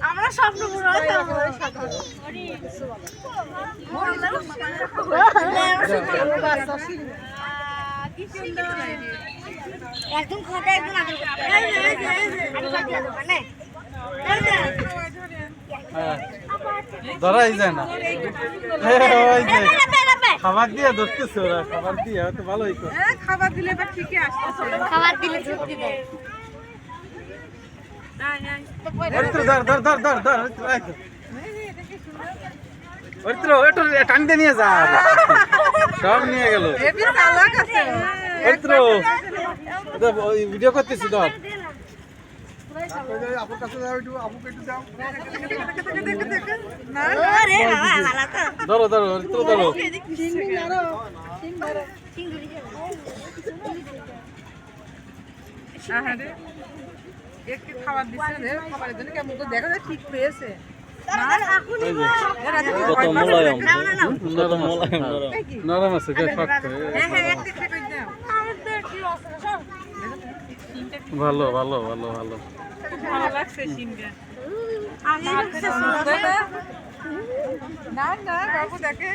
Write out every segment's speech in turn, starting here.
আমরা স্বপ্ন পুরো একদম খোটা একদম ধরাই যায় না খাবার দিয়ে ধরতেছে ওরা খাবার দিয়ে হয়তো ভালো হইতো খাবার দিলে এবার ঠিকই আসতেছে খাবার দিলে যুক্তি দেয় টান দিয়ে নিয়ে যা সব নিয়ে গেল ভিডিও করতেছি ধর আপুর কাছে যাও একটু আপুকে একটু দাও ধরো ধরো ধরো একটু খাবার দিচ্ছে খাবারের জন্য কেমন তো দেখা যায় ঠিক পেয়েছে নরম আছে ভালো ভালো ভালো ভালো ভালো লাগছে না না বাবু দেখে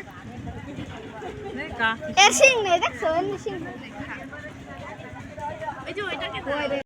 সিং নেই দেখছো সিং